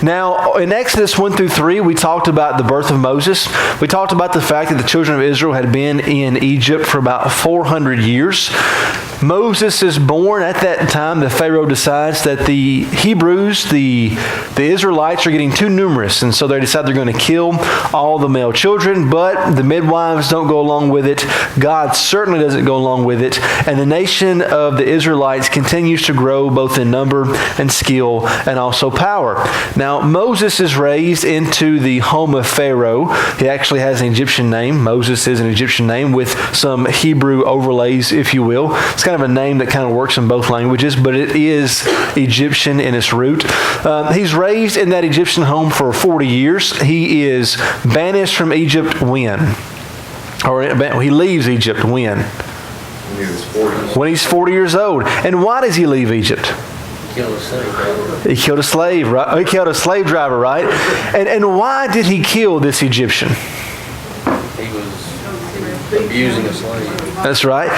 Now, in Exodus 1 through 3, we talked about the birth of Moses. We talked about the fact that the children of Israel had been in Egypt for about 400 years. Moses is born. At that time, the Pharaoh decides that the Hebrews, the Israelites, are getting too numerous, and so they decide they're going to kill all the male children, but the midwives don't go along with it. God certainly doesn't go along with it, and the nation of the Israelites continues to grow both in number and skill and also power. Now, Moses is raised into the home of Pharaoh. He actually has an Egyptian name. Moses is an Egyptian name with some Hebrew overlays, if you will. It's kind of a name that kind of works in both languages, but it is Egyptian in its root. He's raised in that Egyptian home for 40 years. He is banished from Egypt when? Or he leaves Egypt when? When he's 40 years old. And why does he leave Egypt? Killed a slave driver. He killed a slave, right? He killed a slave driver, right? And why did he kill this Egyptian? He was abusing a slave. That's right.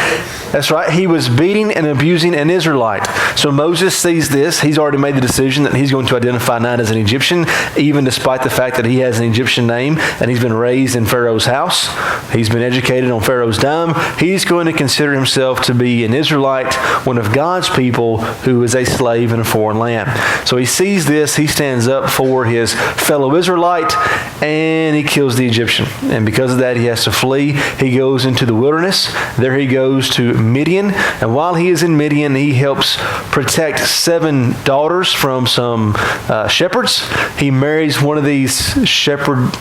That's right. He was beating and abusing an Israelite. So Moses sees this. He's already made the decision that he's going to identify not as an Egyptian, even despite the fact that he has an Egyptian name and he's been raised in Pharaoh's house. He's been educated on Pharaoh's dime. He's going to consider himself to be an Israelite, one of God's people who is a slave in a foreign land. So he sees this. He stands up for his fellow Israelite and he kills the Egyptian. And because of that, he has to flee. He goes into the wilderness. There he goes to Midian, and while he is in Midian, he helps protect 7 daughters from some shepherds. He marries one of these shepherdess,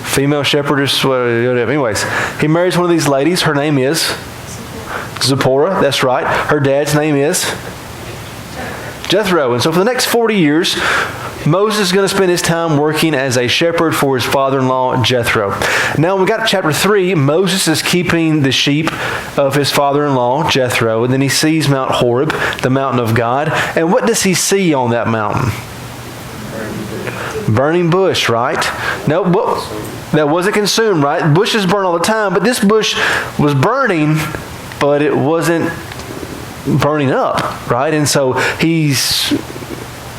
female shepherdess. Anyways, he marries one of these ladies. Her name is Zipporah. That's right. Her dad's name is Jethro. And so for the next 40 years, Moses is going to spend his time working as a shepherd for his father-in-law, Jethro. Now, when we got to chapter 3, Moses is keeping the sheep of his father-in-law, Jethro, and then he sees Mount Horeb, the mountain of God. And what does he see on that mountain? Burning bush, right? No, that wasn't consumed, right? Bushes burn all the time, but this bush was burning, but it wasn't burning up, right? And so he's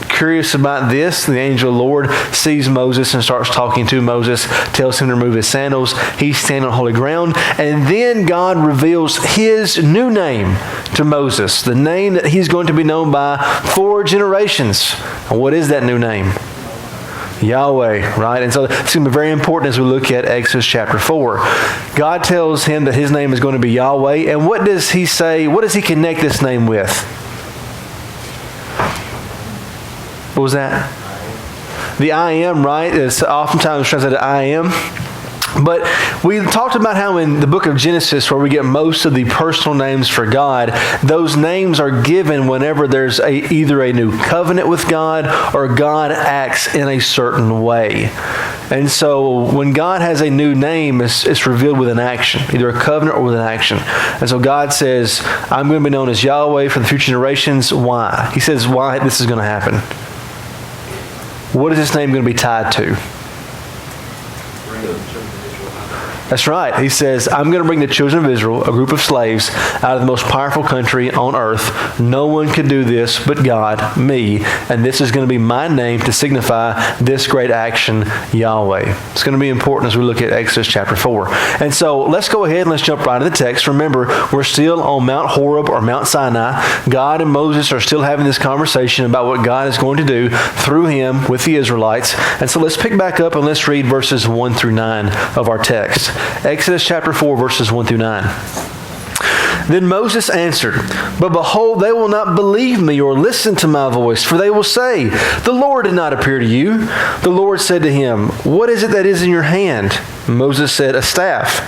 curious about this. The angel of the Lord sees Moses and starts talking to Moses, tells him to remove his sandals. He's standing on holy ground. And then God reveals his new name to Moses, the name that he's going to be known by for generations. And what is that new name? Yahweh, right? And so it's going to be very important as we look at Exodus chapter 4. God tells him that his name is going to be Yahweh. And what does he say? What does he connect this name with? What was that? The I am, right? It's oftentimes translated I am. But we talked about how in the book of Genesis, where we get most of the personal names for God, those names are given whenever there's either a new covenant with God or God acts in a certain way. And so when God has a new name, it's revealed with an action, either a covenant or with an action. And so God says, I'm going to be known as Yahweh for the future generations. Why? He says why this is going to happen. What is this name going to be tied to? That's right. He says, I'm going to bring the children of Israel, a group of slaves, out of the most powerful country on earth. No one can do this but God, me. And this is going to be my name to signify this great action, Yahweh. It's going to be important as we look at Exodus chapter 4. And so let's go ahead and let's jump right into the text. Remember, we're still on Mount Horeb or Mount Sinai. God and Moses are still having this conversation about what God is going to do through him with the Israelites. And so let's pick back up and let's read verses 1 through 9 of our text. Exodus chapter 4, verses 1 through 9. Then Moses answered, But behold, they will not believe me or listen to my voice, for they will say, The Lord did not appear to you. The Lord said to him, What is it that is in your hand? Moses said, A staff.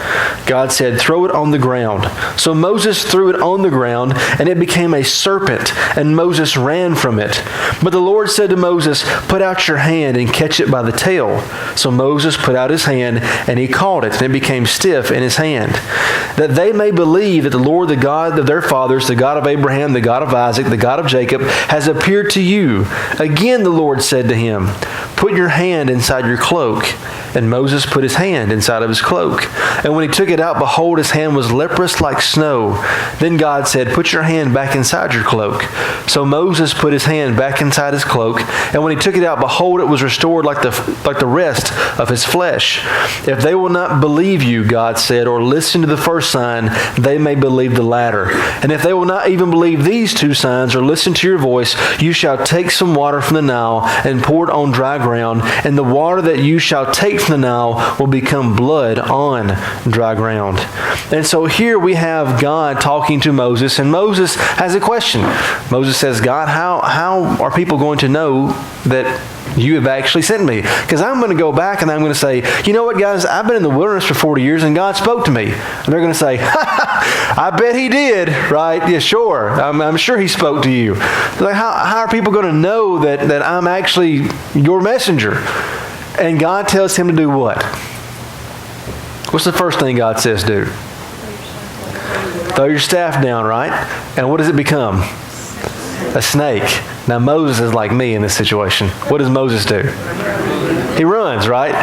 God said, Throw it on the ground. So Moses threw it on the ground, and it became a serpent, and Moses ran from it. But the Lord said to Moses, Put out your hand and catch it by the tail. So Moses put out his hand, and he caught it, and it became stiff in his hand. That they may believe that the Lord, the God of their fathers, the God of Abraham, the God of Isaac, the God of Jacob, has appeared to you. Again the Lord said to him, Put your hand inside your cloak. And Moses put his hand hand inside of his cloak. And when he took it out, behold, his hand was leprous like snow. Then God said, put your hand back inside your cloak. So Moses put his hand back inside his cloak, and when he took it out, behold, it was restored like the rest of his flesh. If they will not believe you, God said, or listen to the first sign, they may believe the latter. And if they will not even believe these two signs or listen to your voice, you shall take some water from the Nile and pour it on dry ground, and the water that you shall take from the Nile will become blood on dry ground. And so here we have God talking to Moses, and Moses has a question. Moses says, God, how are people going to know that you have actually sent me? Because I'm going to go back and I'm going to say, you know what, guys, I've been in the wilderness for 40 years and God spoke to me. And they're going to say, I bet he did, right? Yeah, sure. I'm sure he spoke to you. Like, how are people going to know that I'm actually your messenger? And God tells him to do what? What's the first thing God says do? Throw your staff down, right? And what does it become? A snake. Now Moses is like me in this situation. What does Moses do? He runs, right?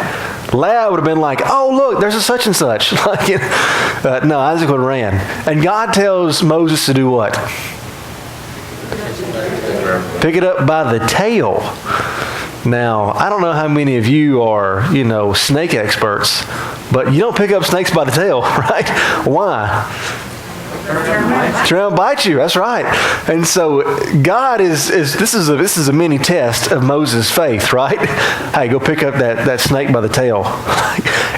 Leah would have been like, oh, look, there's a such and such. No, Isaac would have ran. And God tells Moses to do what? Pick it up by the tail. Now, I don't know how many of you are, snake experts, but you don't pick up snakes by the tail, right? Why? Try and bite you. That's right. And so God this is a mini test of Moses' faith, right? Hey, go pick up that snake by the tail.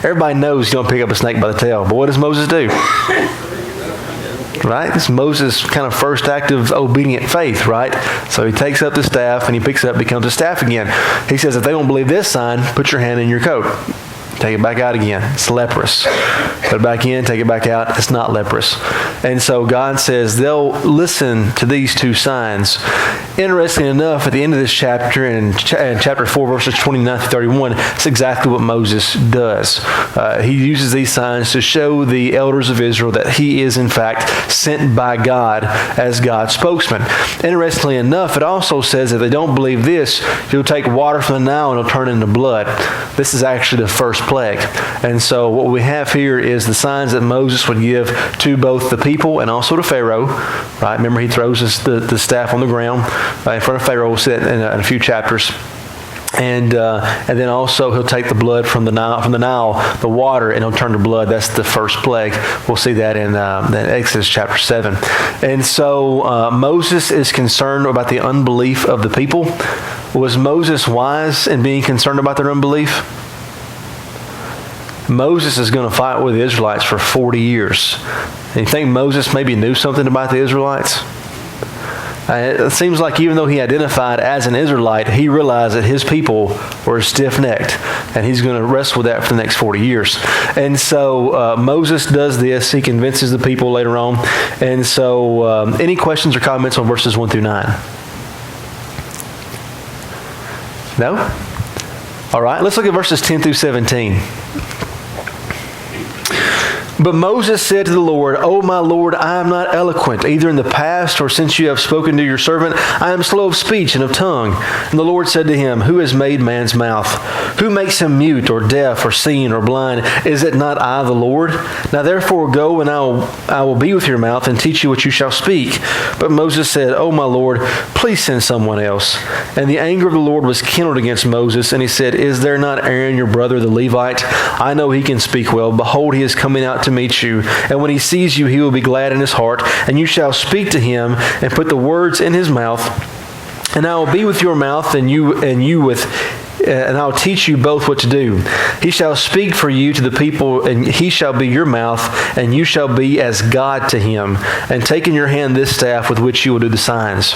Everybody knows you don't pick up a snake by the tail, but what does Moses do? Right? This is Moses' kind of first act of obedient faith, right? So he takes up the staff and he picks it up, becomes a staff again. He says, if they don't believe this sign, put your hand in your coat. Take it back out again. It's leprous. Put it back in, take it back out. It's not leprous. And so God says they'll listen to these two signs. Interestingly enough, at the end of this chapter, in chapter 4, verses 29 to 31, it's exactly what Moses does. He uses these signs to show the elders of Israel that he is, in fact, sent by God as God's spokesman. Interestingly enough, it also says if they don't believe this, you'll take water from the Nile and it'll turn into blood. This is actually the first plague. And so what we have here is the signs that Moses would give to both the people and also to Pharaoh. Right? Remember, he throws the staff on the ground in front of Pharaoh. We'll see it in a few chapters. And then also he'll take the blood from the Nile, the water, and he'll turn to blood. That's the first plague. We'll see that in Exodus chapter 7. And so Moses is concerned about the unbelief of the people. Was Moses wise in being concerned about their unbelief? Moses is going to fight with the Israelites for 40 years. And you think Moses maybe knew something about the Israelites? It seems like even though he identified as an Israelite, he realized that his people were stiff-necked. And he's going to wrestle with that for the next 40 years. And so Moses does this. He convinces the people later on. And so any questions or comments on verses 1 through 9? No? All right, let's look at verses 10 through 17. But Moses said to the Lord, O my Lord, I am not eloquent, either in the past or since you have spoken to your servant. I am slow of speech and of tongue. And the Lord said to him, Who has made man's mouth? Who makes him mute or deaf or seeing or blind? Is it not I, the Lord? Now therefore go, and I will be with your mouth and teach you what you shall speak. But Moses said, O my Lord, please send someone else. And the anger of the Lord was kindled against Moses, and he said, Is there not Aaron your brother the Levite? I know he can speak well. Behold, he is coming out to meet you, and when he sees you, he will be glad in his heart, and you shall speak to him and put the words in his mouth, and I will be with your mouth, and I'll teach you both what to do. He shall speak for you to the people, and he shall be your mouth, and you shall be as God to him. And take in your hand this staff with which you will do the signs.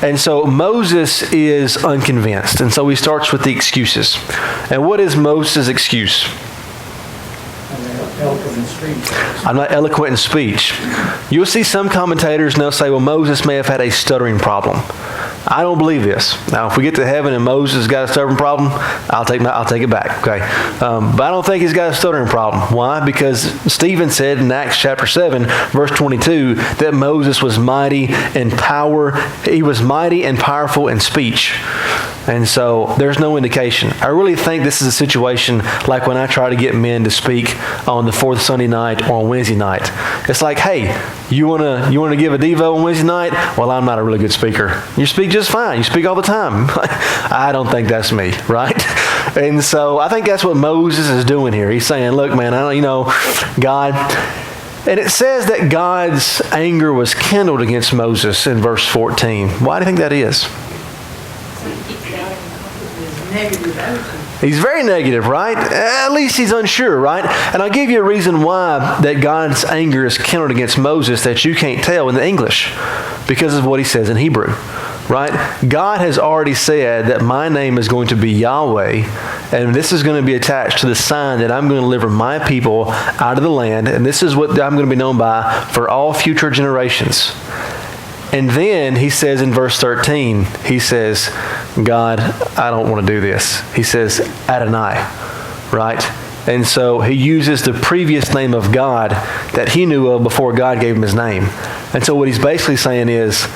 And so Moses is unconvinced, and so he starts with the excuses. And what is Moses' excuse? I'm not eloquent in speech. You'll see some commentators and they'll say, well, Moses may have had a stuttering problem. I don't believe this. Now, if we get to heaven and Moses got a stuttering problem, I'll take it back. Okay, but I don't think he's got a stuttering problem. Why? Because Stephen said in Acts chapter 7, verse 22, that Moses was mighty in power. He was mighty and powerful in speech. And so there's no indication. I really think this is a situation like when I try to get men to speak on the fourth Sunday night or on Wednesday night. It's like, hey, you wanna give a Devo on Wednesday night? Well, I'm not a really good speaker. You speak just fine. You speak all the time. I don't think that's me, right? And so I think that's what Moses is doing here. He's saying, look, man, God. And it says that God's anger was kindled against Moses in verse 14. Why do you think that is? He's very negative, right? At least he's unsure, right? And I'll give you a reason why that God's anger is kindled against Moses that you can't tell in the English, because of what he says in Hebrew, right? God has already said that my name is going to be Yahweh, and this is going to be attached to the sign that I'm going to deliver my people out of the land, and this is what I'm going to be known by for all future generations. And then he says in verse 13, he says, God, I don't want to do this. He says, Adonai, right? And so he uses the previous name of God that he knew of before God gave him his name. And so what he's basically saying is,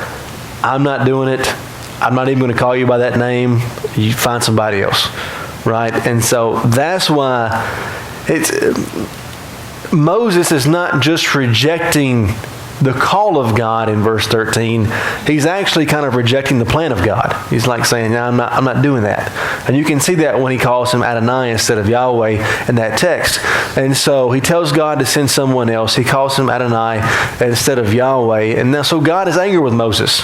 I'm not doing it. I'm not even going to call you by that name. You find somebody else, right? And so that's why Moses is not just rejecting the call of God in verse 13, he's actually kind of rejecting the plan of God. He's like saying, no, I'm not doing that. And you can see that when he calls him Adonai instead of Yahweh in that text. And so he tells God to send someone else. He calls him Adonai instead of Yahweh. And now, so God is angry with Moses.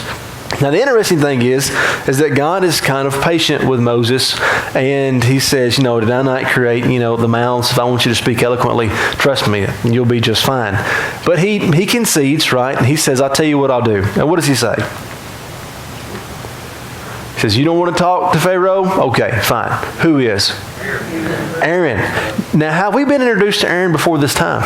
Now, the interesting thing is that God is kind of patient with Moses, and he says, did I not create, the mouths? If I want you to speak eloquently, trust me, you'll be just fine. But he concedes, right? He says, I'll tell you what I'll do. And what does he say? He says, you don't want to talk to Pharaoh? Okay, fine. Who is? Aaron. Now, have we been introduced to Aaron before this time?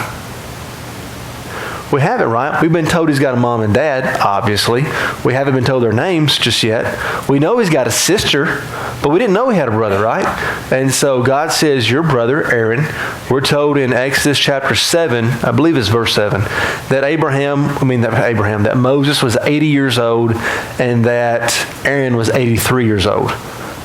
We haven't, right? We've been told he's got a mom and dad, obviously. We haven't been told their names just yet. We know he's got a sister, but we didn't know he had a brother, right? And so God says, your brother, Aaron, we're told in Exodus chapter 7, I believe it's verse 7, that Moses was 80 years old and that Aaron was 83 years old.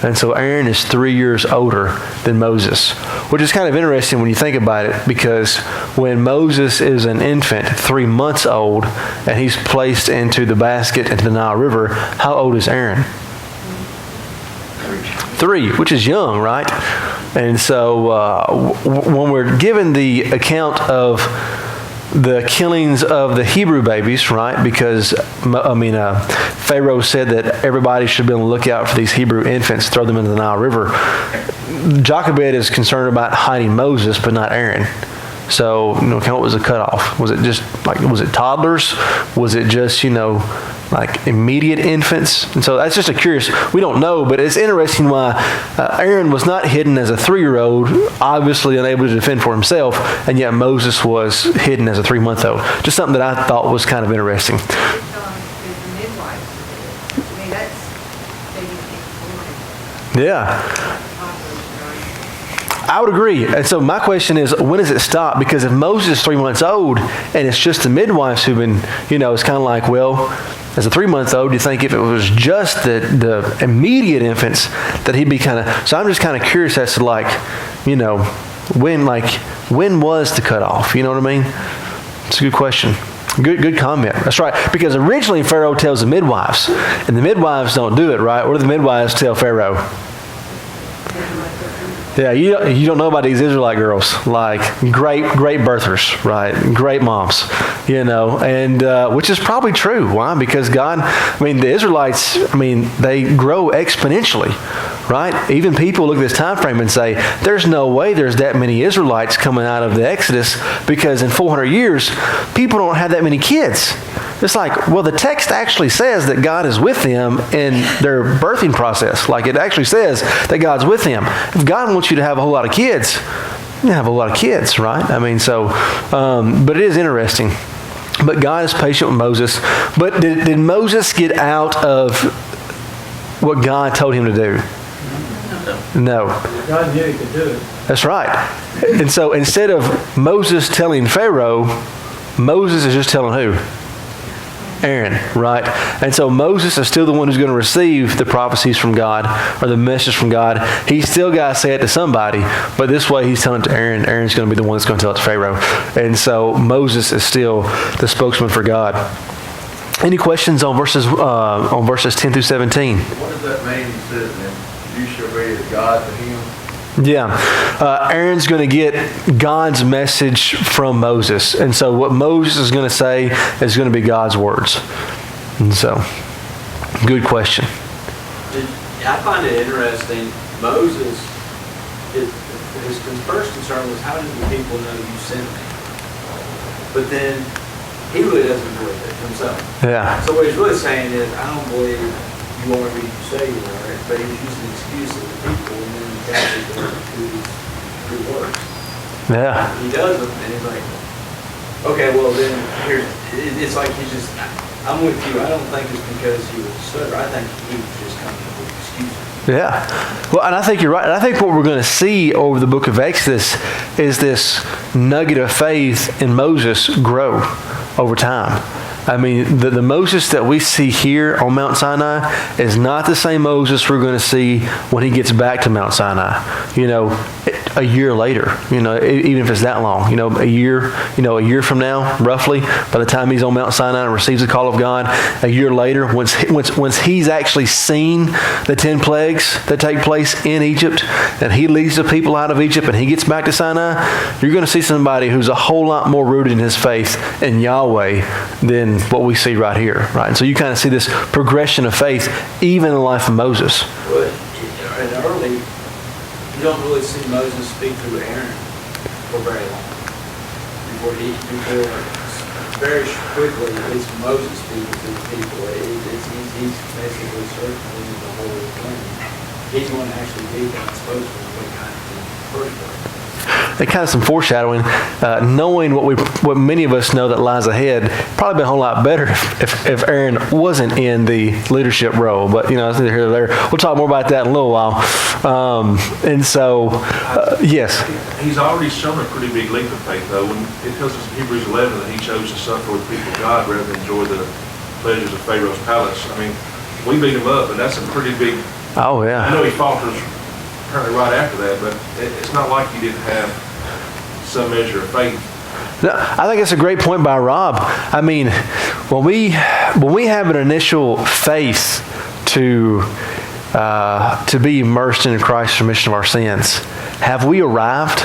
And so Aaron is 3 years older than Moses, which is kind of interesting when you think about it, because when Moses is an infant, 3 months old, and he's placed into the basket into the Nile River, how old is Aaron? 3, which is young, right? And so when we're given the account of the killings of the Hebrew babies, right? Because, Pharaoh said that everybody should be on the lookout for these Hebrew infants, throw them into the Nile River. Jochebed is concerned about hiding Moses, but not Aaron. So, what was the cutoff? Was it just, was it toddlers? Was it just, immediate infants? And so that's just a curious, we don't know, but it's interesting why Aaron was not hidden as a 3-year-old, obviously unable to defend for himself, and yet Moses was hidden as a 3-month-old. Just something that I thought was kind of interesting. Yeah. I would agree. And so my question is, when does it stop? Because if Moses is 3 months old and it's just the midwives who've been, it's kind of like, well, as a 3-month-old, you think if it was just the immediate infants that he'd be kind of, so I'm just kind of curious as to when was the cutoff? You know what I mean? It's a good question. Good comment. That's right. Because originally Pharaoh tells the midwives, and the midwives don't do it, right? What do the midwives tell Pharaoh? Yeah, you don't know about these Israelite girls, like great birthers, right? Great moms, and which is probably true. Why? Because God, the Israelites, they grow exponentially, right? Even people look at this time frame and say, there's no way there's that many Israelites coming out of the Exodus, because in 400 years, people don't have that many kids. It's like, well, the text actually says that God is with them in their birthing process. Like, it actually says that God's with them. If God wants you to have a whole lot of kids, you have a lot of kids, right? But it is interesting. But God is patient with Moses. But did Moses get out of what God told him to do? No. God knew he could do it. That's right. And so instead of Moses telling Pharaoh, Moses is just telling who? Aaron, right? And so Moses is still the one who's going to receive the prophecies from God or the message from God. He's still got to say it to somebody, but this way he's telling it to Aaron. Aaron's going to be the one that's going to tell it to Pharaoh. And so Moses is still the spokesman for God. Any questions on verses 10 through 17? What does that mean? He says, "And you shall be as God to him." Yeah. Aaron's going to get God's message from Moses. And so what Moses is going to say is going to be God's words. And so, good question. I find it interesting. Moses, his first concern was, how did the people know you sent me? But then he really doesn't believe it himself. Yeah. So what he's really saying is, I don't believe you are who you say you are. But he was using excuses of the people, and then he actually who works. Yeah. He does them, and he's like, okay, well then it's like he's just, I'm with you. I don't think it's because he was a stutterer. I think he was just coming up with excuses. Yeah. Well, and I think you're right. And I think what we're going to see over the book of Exodus is this nugget of faith in Moses grow over time. I mean, the Moses that we see here on Mount Sinai is not the same Moses we're going to see when he gets back to Mount Sinai. A year later, even if it's that long, a year from now, roughly, by the time he's on Mount Sinai and receives the call of God, a year later, once he's actually seen the 10 plagues that take place in Egypt, and he leads the people out of Egypt, and he gets back to Sinai, you're going to see somebody who's a whole lot more rooted in his faith in Yahweh than what we see right here, right? And so you kind of see this progression of faith even in the life of Moses. But in early, you don't really see Moses speak through Aaron for very long. Before very quickly, at least Moses speaking to the people, he's basically circling the whole thing. He's going to actually be God's spokesman when kind of in the first place. Kind of some foreshadowing, knowing what many of us know that lies ahead. Probably been a whole lot better if Aaron wasn't in the leadership role. But it's neither here nor there. We'll talk more about that in a little while. Yes. He's already shown a pretty big leap of faith, though. When it tells us in Hebrews 11 that he chose to suffer with the people of God rather than enjoy the pleasures of Pharaoh's palace. I mean, we beat him up, and that's a pretty big. Oh yeah. I know he falters apparently right after that, but it's not like he didn't have some measure of faith. No, I think it's a great point by Rob. I mean, when we have an initial faith to be immersed in Christ's remission of our sins, have we arrived?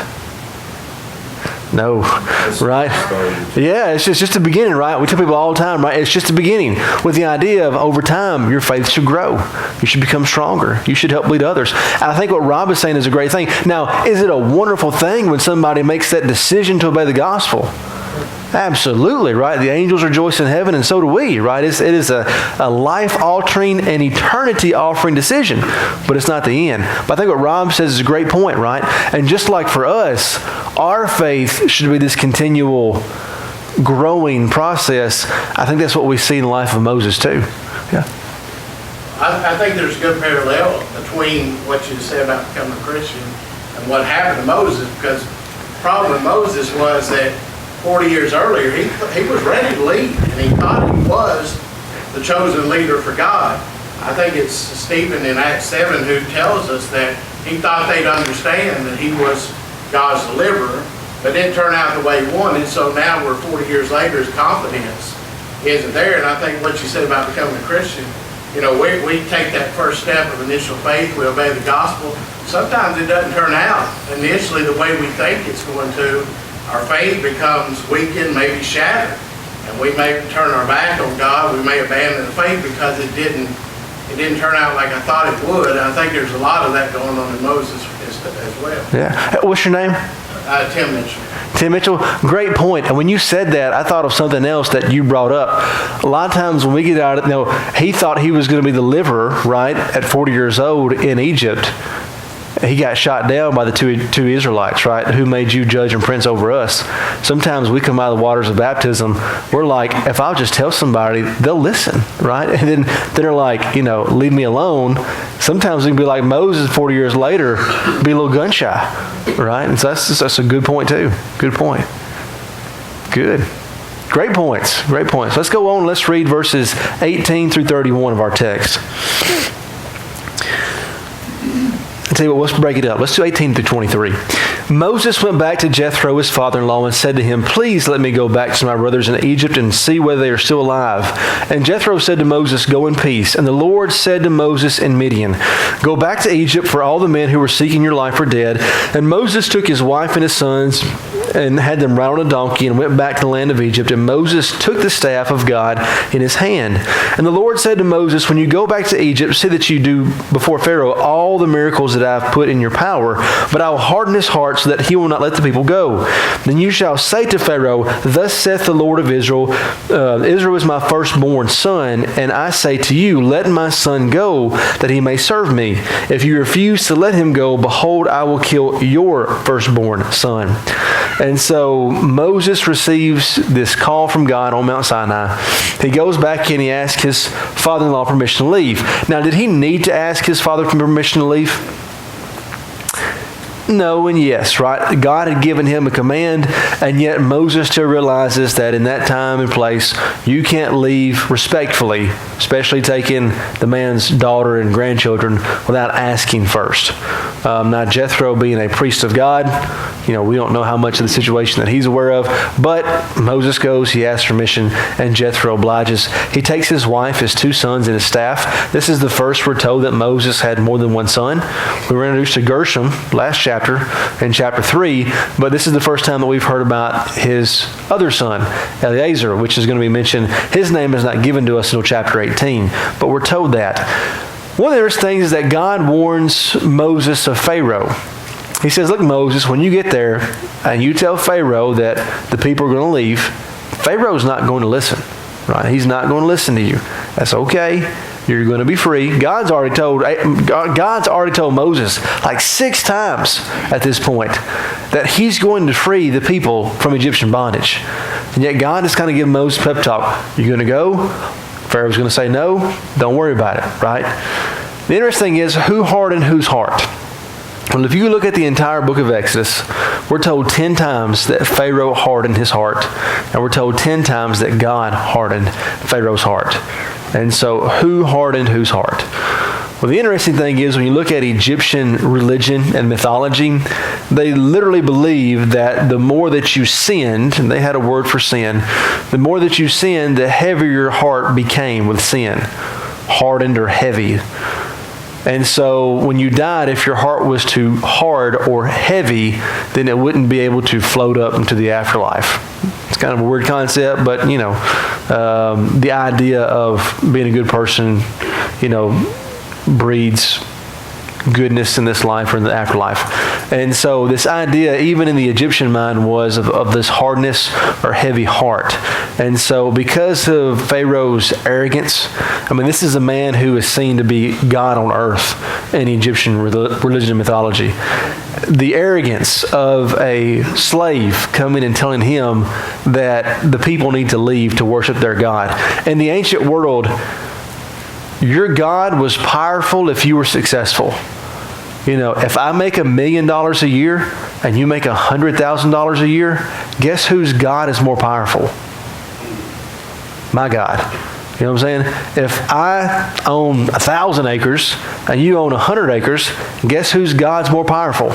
No, right? Yeah, it's just the beginning, right? We tell people all the time, right? It's just the beginning with the idea of over time, your faith should grow. You should become stronger. You should help lead others. And I think what Rob is saying is a great thing. Now, is it a wonderful thing when somebody makes that decision to obey the gospel? Absolutely, right? The angels rejoice in heaven, and so do we, right? It is a life-altering and eternity-offering decision, but it's not the end. But I think what Rob says is a great point, right? And just like for us, our faith should be this continual growing process. I think that's what we see in the life of Moses too. Yeah. I think there's a good parallel between what you said about becoming a Christian and what happened to Moses, because the problem with Moses was that 40 years earlier, he was ready to lead, and he thought he was the chosen leader for God. I think it's Stephen in Acts 7 who tells us that he thought they'd understand that he was God's deliverer, but didn't turn out the way he wanted, so now we're 40 years later, his confidence isn't there. And I think what you said about becoming a Christian, we take that first step of initial faith, we obey the gospel. Sometimes it doesn't turn out initially the way we think it's going to. Our faith becomes weakened, maybe shattered, and we may turn our back on God. We may abandon the faith because it didn't turn out like I thought it would. And I think there's a lot of that going on in Moses as well. Yeah. What's your name? Tim Mitchell. Tim Mitchell, great point. And when you said that, I thought of something else that you brought up. A lot of times when we get out of he thought he was going to be the deliverer, right, at 40 years old in Egypt. He got shot down by the two Israelites, right? Who made you judge and prince over us? Sometimes we come out of the waters of baptism. We're like, if I'll just tell somebody, they'll listen, right? And then they're like, leave me alone. Sometimes we can be like Moses 40 years later, be a little gun shy, right? And so that's a good point too. Good point. Good. Great points. Great points. Let's go on. Let's read verses 18 through 31 of our text. I'll tell you what, let's break it up. Let's do 18 through 23. Moses went back to Jethro, his father-in-law, and said to him, "Please let me go back to my brothers in Egypt and see whether they are still alive." And Jethro said to Moses, "Go in peace." And the Lord said to Moses in Midian, "Go back to Egypt, for all the men who were seeking your life are dead." And Moses took his wife and his sons and had them ride on a donkey and went back to the land of Egypt. And Moses took the staff of God in his hand. And the Lord said to Moses, "When you go back to Egypt, see that you do before Pharaoh all the miracles that I have put in your power, but I will harden his heart so that he will not let the people go. Then you shall say to Pharaoh, 'Thus saith the Lord of Israel, Israel is my firstborn son, and I say to you, let my son go, that he may serve me. If you refuse to let him go, behold, I will kill your firstborn son.'" And so Moses receives this call from God on Mount Sinai. He goes back and he asks his father-in-law permission to leave. Now, did he need to ask his father for permission to leave? No and yes, right? God had given him a command, and yet Moses still realizes that in that time and place, you can't leave respectfully, especially taking the man's daughter and grandchildren without asking first. Now, Jethro being a priest of God, we don't know how much of the situation that he's aware of, but Moses goes, he asks permission, and Jethro obliges. He takes his wife, his 2 sons, and his staff. This is the first we're told that Moses had more than one son. We were introduced to Gershom last chapter, in chapter 3, but this is the first time that we've heard about his other son, Eleazar, which is going to be mentioned. His name is not given to us until chapter 18, but we're told that. One of the things is that God warns Moses of Pharaoh. He says, "Look, Moses, when you get there and you tell Pharaoh that the people are going to leave, Pharaoh's not going to listen, right? He's not going to listen to you. That's okay. You're going to be free." God's already told Moses like 6 times at this point that he's going to free the people from Egyptian bondage. And yet God is kind of giving Moses a pep talk. You're going to go? Pharaoh's going to say no. Don't worry about it, right? The interesting thing is, who hardened whose heart? Well, if you look at the entire book of Exodus, we're told 10 times that Pharaoh hardened his heart. And we're told 10 times that God hardened Pharaoh's heart. And so, who hardened whose heart? Well, the interesting thing is, when you look at Egyptian religion and mythology, they literally believed that the more that you sinned, and they had a word for sin, the more that you sinned, the heavier your heart became with sin. Hardened or heavy. And so when you died, if your heart was too hard or heavy, then it wouldn't be able to float up into the afterlife. It's kind of a weird concept, but the idea of being a good person, breeds goodness in this life or in the afterlife. And so this idea, even in the Egyptian mind, was of this hardness or heavy heart. And so because of Pharaoh's arrogance, this is a man who is seen to be God on earth in Egyptian religion and mythology. The arrogance of a slave coming and telling him that the people need to leave to worship their God. In the ancient world, your God was powerful if you were successful. If I make $1 million a year and you make $100,000 a year, guess whose God is more powerful? My God. You know what I'm saying? If I own 1,000 acres and you own 100 acres, guess whose God's more powerful?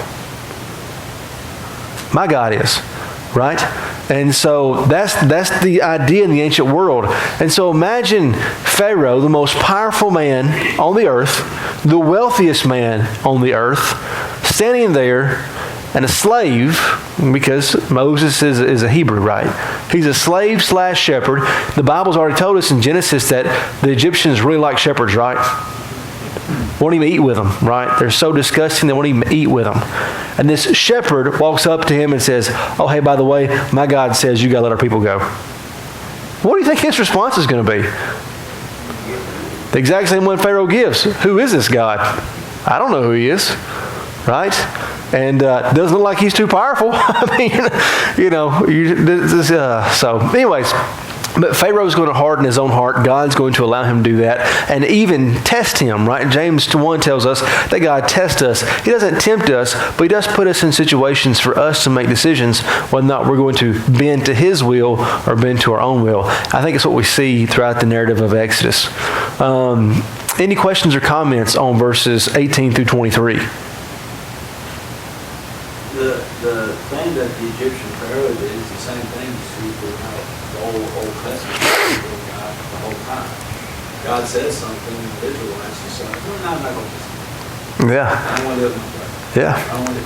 My God is, right? And so that's the idea in the ancient world. And so imagine Pharaoh, the most powerful man on the earth, the wealthiest man on the earth, standing there, and a slave, because Moses is a Hebrew, right? He's a slave / shepherd. The Bible's already told us in Genesis that the Egyptians really like shepherds, right? Won't even eat with them, right? They're so disgusting they won't even eat with them. And this shepherd walks up to him and says, "Oh, hey, by the way, my God says you got to let our people go." What do you think his response is going to be? The exact same one Pharaoh gives. Who is this God? I don't know who he is, right? And doesn't look like he's too powerful. So anyways, But Pharaoh's going to harden his own heart. God's going to allow him to do that and even test him, right? James 1 tells us that God tests us. He doesn't tempt us, but he does put us in situations for us to make decisions whether or not we're going to bend to his will or bend to our own will. I think it's what we see throughout the narrative of Exodus. Any questions or comments on verses 18 through 23? The thing that the Egyptian Pharaoh did is the same thing you see throughout the Old Testament the whole time. God says something, and the Israelites decide, no, I'm not going to listen. Yeah. I don't want to do it my way. Yeah. I don't want to.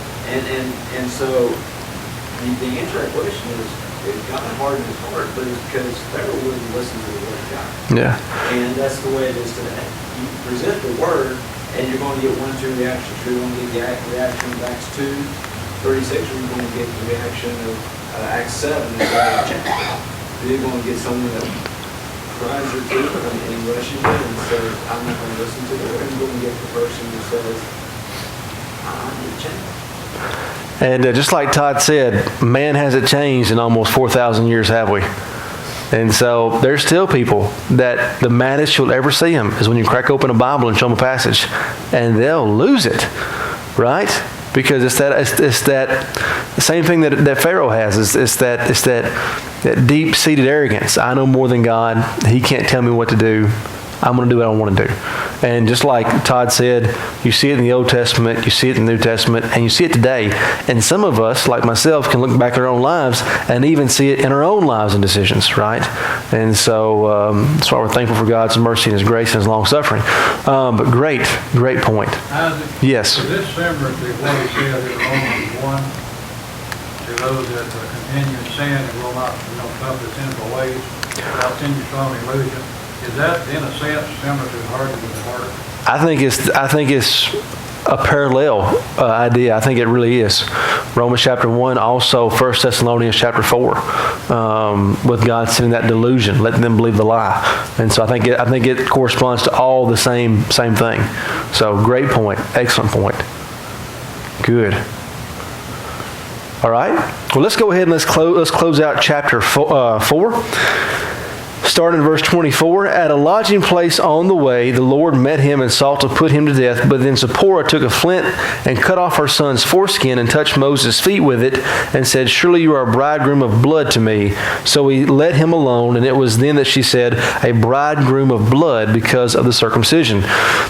And so the answer to that question is God hardened his heart, but it's because Pharaoh wouldn't listen to the word of God. Yeah. And that's the way it is today. You present the word, and you're going to get 1 or 2 reactions. You're going to get the reaction of Acts 2:36, or you're going to get the reaction of Acts 7 and you're going to get someone that cries your teeth and rushes in and says, I'm not going to listen to the word. You're going to get the person who says, I need to change. And just like Todd said, man hasn't changed in almost 4,000 years, have we? And so there's still people that the maddest you'll ever see them is when you crack open a Bible and show them a passage, and they'll lose it, right? Because it's that the same thing that Pharaoh has. It's that deep-seated arrogance. I know more than God. He can't tell me what to do. I'm going to do what I want to do. And just like Todd said, you see it in the Old Testament, you see it in the New Testament, and you see it today. And some of us, like myself, can look back at our own lives and even see it in our own lives and decisions, right? And so that's why we're thankful for God's mercy and His grace and His long-suffering. But great point. Isaac, Yes. is this similar to what he said in Romans 1, to those that continue in sin and will not come to sinful ways without continuing strong illusion? Is that, in a sense, similar to hardening of the heart? I think it's a parallel idea. I think it really is. Romans chapter 1, also 1 Thessalonians chapter 4, with God sending that delusion, letting them believe the lie. And so I think it corresponds to all the same thing. So great point. Excellent point. Good. All right. Well, let's go ahead and let's close out chapter 4. Starting in verse 24, at a lodging place on the way, the Lord met him and sought to put him to death. But then Zipporah took a flint and cut off her son's foreskin and touched Moses' feet with it and said, surely you are a bridegroom of blood to me. So he let him alone, and it was then that she said, a bridegroom of blood, because of the circumcision.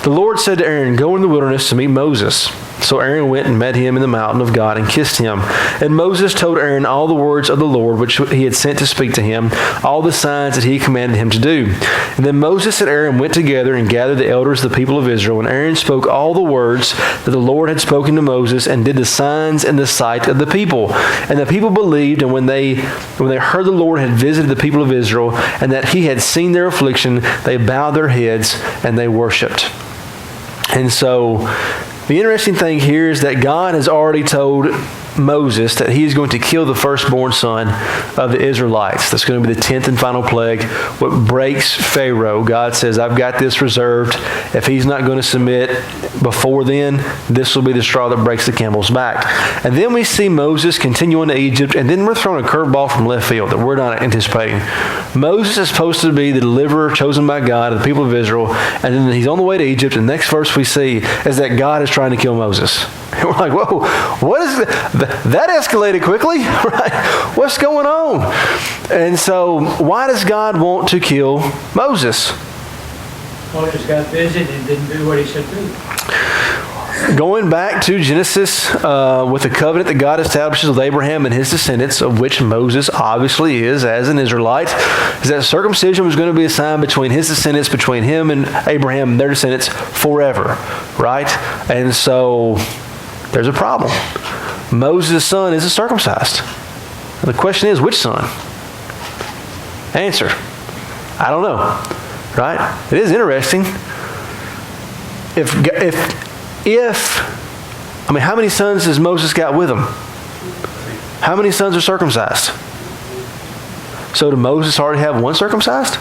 The Lord said to Aaron, go in the wilderness to meet Moses. So Aaron went and met him in the mountain of God and kissed him. And Moses told Aaron all the words of the Lord which he had sent to speak to him, all the signs that he commanded him to do. And then Moses and Aaron went together and gathered the elders of the people of Israel. And Aaron spoke all the words that the Lord had spoken to Moses and did the signs in the sight of the people. And the people believed, and when they heard the Lord had visited the people of Israel and that he had seen their affliction, they bowed their heads and they worshipped. And so the interesting thing here is that God has already told Moses that he is going to kill the firstborn son of the Israelites. That's going to be the 10th and final plague. What breaks Pharaoh, God says, I've got this reserved. If he's not going to submit before then, this will be the straw that breaks the camel's back. And then we see Moses continue into Egypt, and then we're throwing a curveball from left field that we're not anticipating. Moses is supposed to be the deliverer chosen by God of the people of Israel, and then he's on the way to Egypt, and the next verse we see is that God is trying to kill Moses. And we're like, whoa, what is that escalated quickly, right? What's going on? And so why does God want to kill Moses? Moses got busy and didn't do what he should do. Going back to Genesis with the covenant that God establishes with Abraham and his descendants, of which Moses obviously is as an Israelite, is that circumcision was going to be a sign between his descendants, between him and Abraham and their descendants forever, right? And so there's a problem. Moses' son isn't circumcised. And the question is, which son? Answer, I don't know. Right? It is interesting. How many sons has Moses got with him? How many sons are circumcised? So did Moses already have one circumcised?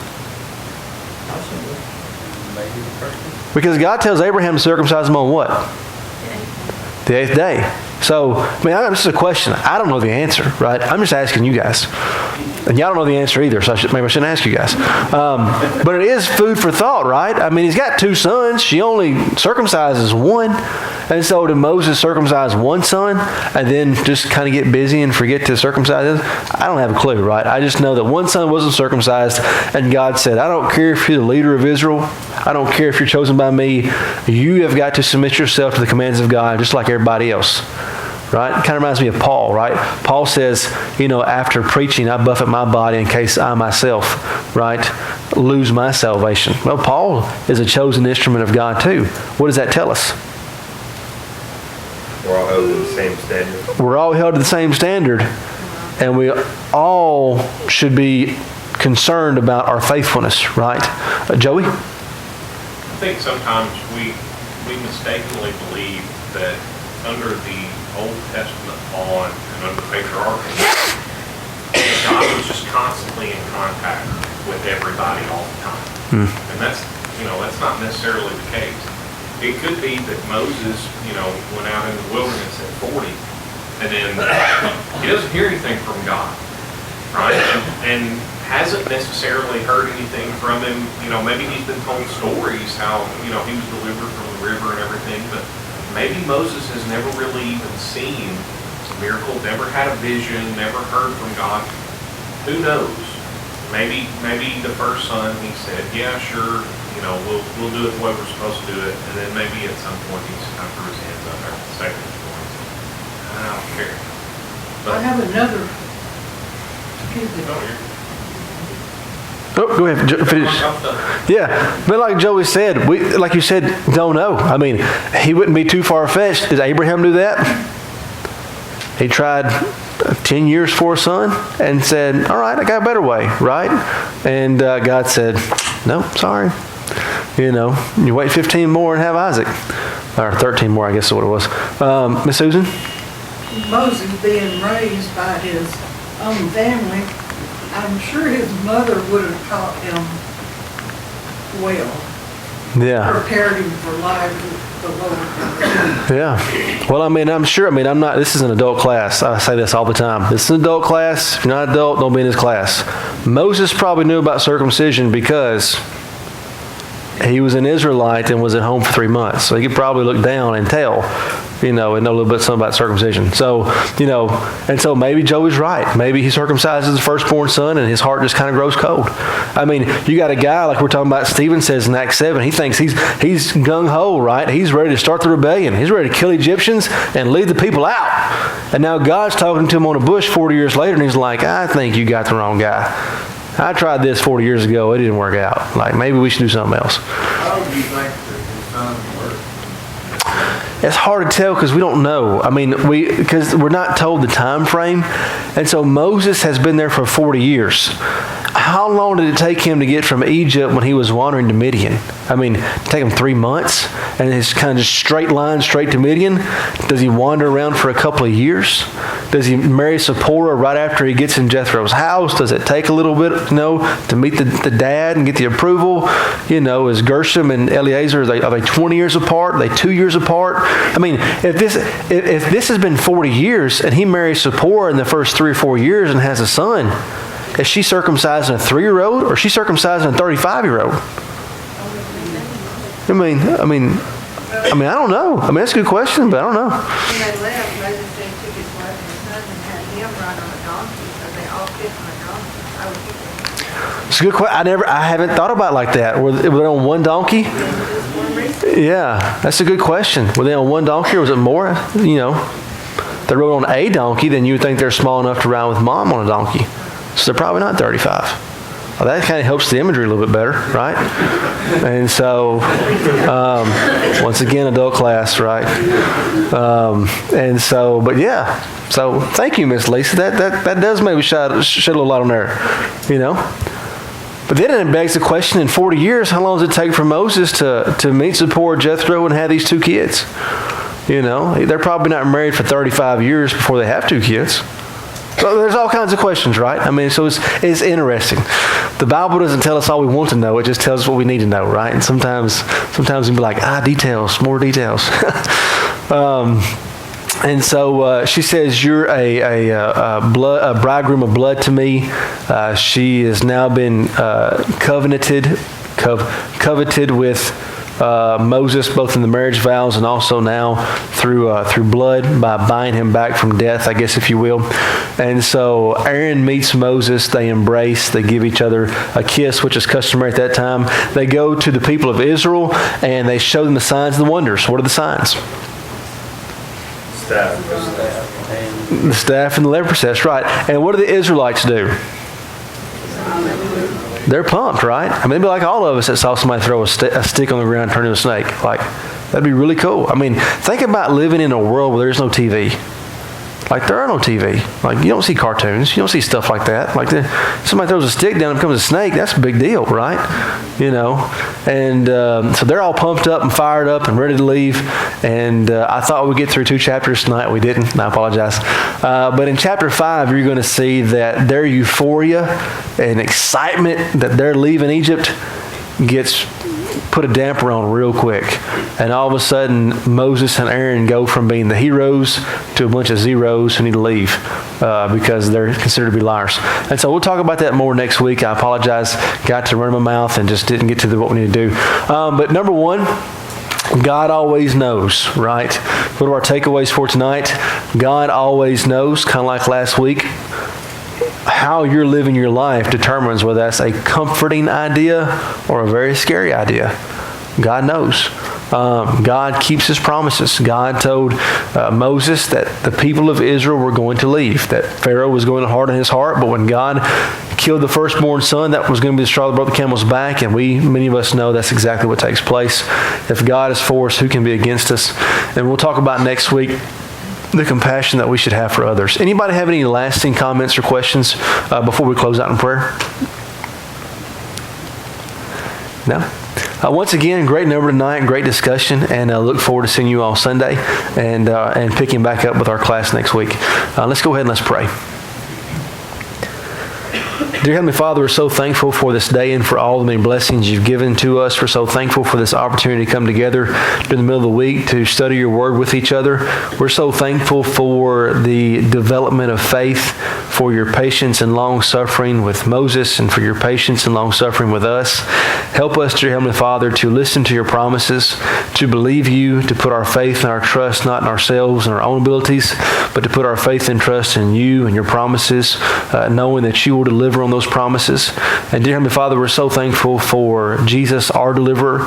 Because God tells Abraham to circumcise him on what? The 8th day. So, this is a question. I don't know the answer, right? I'm just asking you guys. And y'all don't know the answer either, so maybe I shouldn't ask you guys. But it is food for thought, right? I mean, he's got 2 sons. She only circumcises one. And so did Moses circumcise one son and then just kind of get busy and forget to circumcise it? I don't have a clue, right? I just know that one son wasn't circumcised, and God said, I don't care if you're the leader of Israel. I don't care if you're chosen by me. You have got to submit yourself to the commands of God just like everybody else. Right? It kind of reminds me of Paul, right? Paul says, after preaching, I buffet my body in case I myself, right, lose my salvation. Well, Paul is a chosen instrument of God too. What does that tell us? We're all held to the same standard. We're all held to the same standard, and we all should be concerned about our faithfulness, right? Joey? I think sometimes we mistakenly believe that under the Old Testament law and under patriarchal, God was just constantly in contact with everybody all the time. And that's not necessarily the case. It could be that Moses, went out in the wilderness at 40, and then he doesn't hear anything from God, right? And hasn't necessarily heard anything from him. Maybe he's been told stories how, he was delivered from the river and everything, but maybe Moses has never really even seen a miracle, never had a vision, never heard from God. Who knows? Maybe the first son, he said, yeah, sure, we'll do it the way we're supposed to do it. And then maybe at some point he's kind of threw his hands up there. The second point, I don't care. But, I have another. Excuse me. Oh, go ahead. Finish. Yeah, but like Joey said, like you said, don't know. I mean, he wouldn't be too far-fetched. Did Abraham do that? He tried 10 years for a son and said, all right, I got a better way, right? And God said, no, sorry. You wait 15 more and have Isaac. Or 13 more, I guess is what it was. Miss Susan? Moses being raised by his own family, I'm sure his mother would have taught him well. Yeah. Prepared him for life with the Lord. Yeah. Well, I'm sure. I'm not, this is an adult class. I say this all the time. This is an adult class. If you're not an adult, don't be in this class. Moses probably knew about circumcision because he was an Israelite and was at home for 3 months. So he could probably look down and tell, and know a little bit something about circumcision. So, and so maybe Joey's right. Maybe he circumcises the firstborn son and his heart just kind of grows cold. You got a guy like we're talking about, Stephen says in Acts 7, he thinks he's gung-ho, right? He's ready to start the rebellion. He's ready to kill Egyptians and lead the people out. And now God's talking to him on a bush 40 years later, and he's like, I think you got the wrong guy. I tried this 40 years ago. It didn't work out. Maybe we should do something else. How do you think that his son worked? It's hard to tell because we don't know. Because we're not told the time frame. And so Moses has been there for 40 years. How long did it take him to get from Egypt when he was wandering to Midian? It take him 3 months? And it's kind of just straight line straight to Midian? Does he wander around for a couple of years? Does he marry Zipporah right after he gets in Jethro's house? Does it take a little bit, to meet the dad and get the approval? Is Gershom and Eliezer, are they 20 years apart? Are they 2 years apart? If this has been 40 years and he marries Zipporah in the first 3 or 4 years and has a son, is she circumcising a 3-year-old or is she circumcising a 35-year-old? I don't know. That's a good question, but I don't know. When they left, Moses said took his wife and his son and had him ride on a donkey, so they all fit on a donkey. I would think it's a good question. I haven't thought about it like that. Were they on one donkey? Yeah, that's a good question. Were they on one donkey or was it more? They rode on a donkey, then you would think they're small enough to ride with mom on a donkey. So they're probably not 35. Well, that kind of helps the imagery a little bit better, right? And so, once again, adult class, right? But yeah. So thank you, Miss Lisa. That does maybe shed a little light on there, But then it begs the question, in 40 years, how long does it take for Moses to meet Zipporah, Jethro, and have these 2 kids? They're probably not married for 35 years before they have 2 kids. So there's all kinds of questions, right? So it's interesting. The Bible doesn't tell us all we want to know. It just tells us what we need to know, right? And sometimes we be like, details, more details. And so she says, "You're a bridegroom of blood to me." She has now been coveted with Moses, both in the marriage vows and also now through blood by buying him back from death, I guess, if you will. And so Aaron meets Moses. They embrace. They give each other a kiss, which is customary at that time. They go to the people of Israel and they show them the signs and the wonders. What are the signs? The staff and the leprosy. That's right. And what do the Israelites do? They're pumped, right? I mean, it'd be like all of us that saw somebody throw a stick on the ground and turn into a snake. Like, that'd be really cool. I mean, think about living in a world where there's no TV. Like, there are no TV. Like, you don't see cartoons. You don't see stuff like that. Like, somebody throws a stick down and becomes a snake. That's a big deal, right? You know? And so they're all pumped up and fired up and ready to leave. And I thought we'd get through 2 chapters tonight. We didn't. I apologize. But in chapter 5, you're going to see that their euphoria and excitement that they're leaving Egypt gets put a damper on real quick. And all of a sudden, Moses and Aaron go from being the heroes to a bunch of zeros who need to leave because they're considered to be liars. And so we'll talk about that more next week. I apologize. Got to run my mouth and just didn't get to what we need to do. But number one, God always knows, right? What are our takeaways for tonight? God always knows, kind of like last week. How you're living your life determines whether that's a comforting idea or a very scary idea. God knows. God keeps His promises. God told Moses that the people of Israel were going to leave, that Pharaoh was going to harden his heart, but when God killed the firstborn son, that was going to be the straw that broke the camel's back, and many of us know that's exactly what takes place. If God is for us, who can be against us? And we'll talk about next week the compassion that we should have for others. Anybody have any lasting comments or questions before we close out in prayer? No? Once again, great number tonight, great discussion, and I look forward to seeing you all Sunday and picking back up with our class next week. Let's go ahead and let's pray. Dear Heavenly Father, we're so thankful for this day and for all the many blessings you've given to us. We're so thankful for this opportunity to come together during the middle of the week to study your word with each other. We're so thankful for the development of faith, for your patience and long-suffering with Moses, and for your patience and long-suffering with us. Help us, dear Heavenly Father, to listen to your promises, to believe you, to put our faith and our trust not in ourselves and our own abilities, but to put our faith and trust in you and your promises, knowing that you will deliver on those promises. And dear Heavenly Father, we're so thankful for Jesus, our deliverer,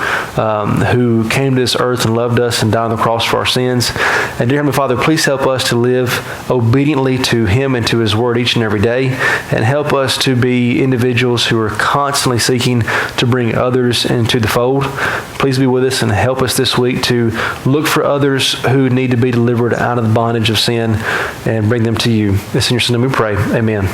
who came to this earth and loved us and died on the cross for our sins. And dear Heavenly Father, please help us to live obediently to Him and to His word each and every day, and help us to be individuals who are constantly seeking to bring others into the fold. Please be with us and help us this week to look for others who need to be delivered out of the bondage of sin and bring them to you. This in your Son we pray. Amen.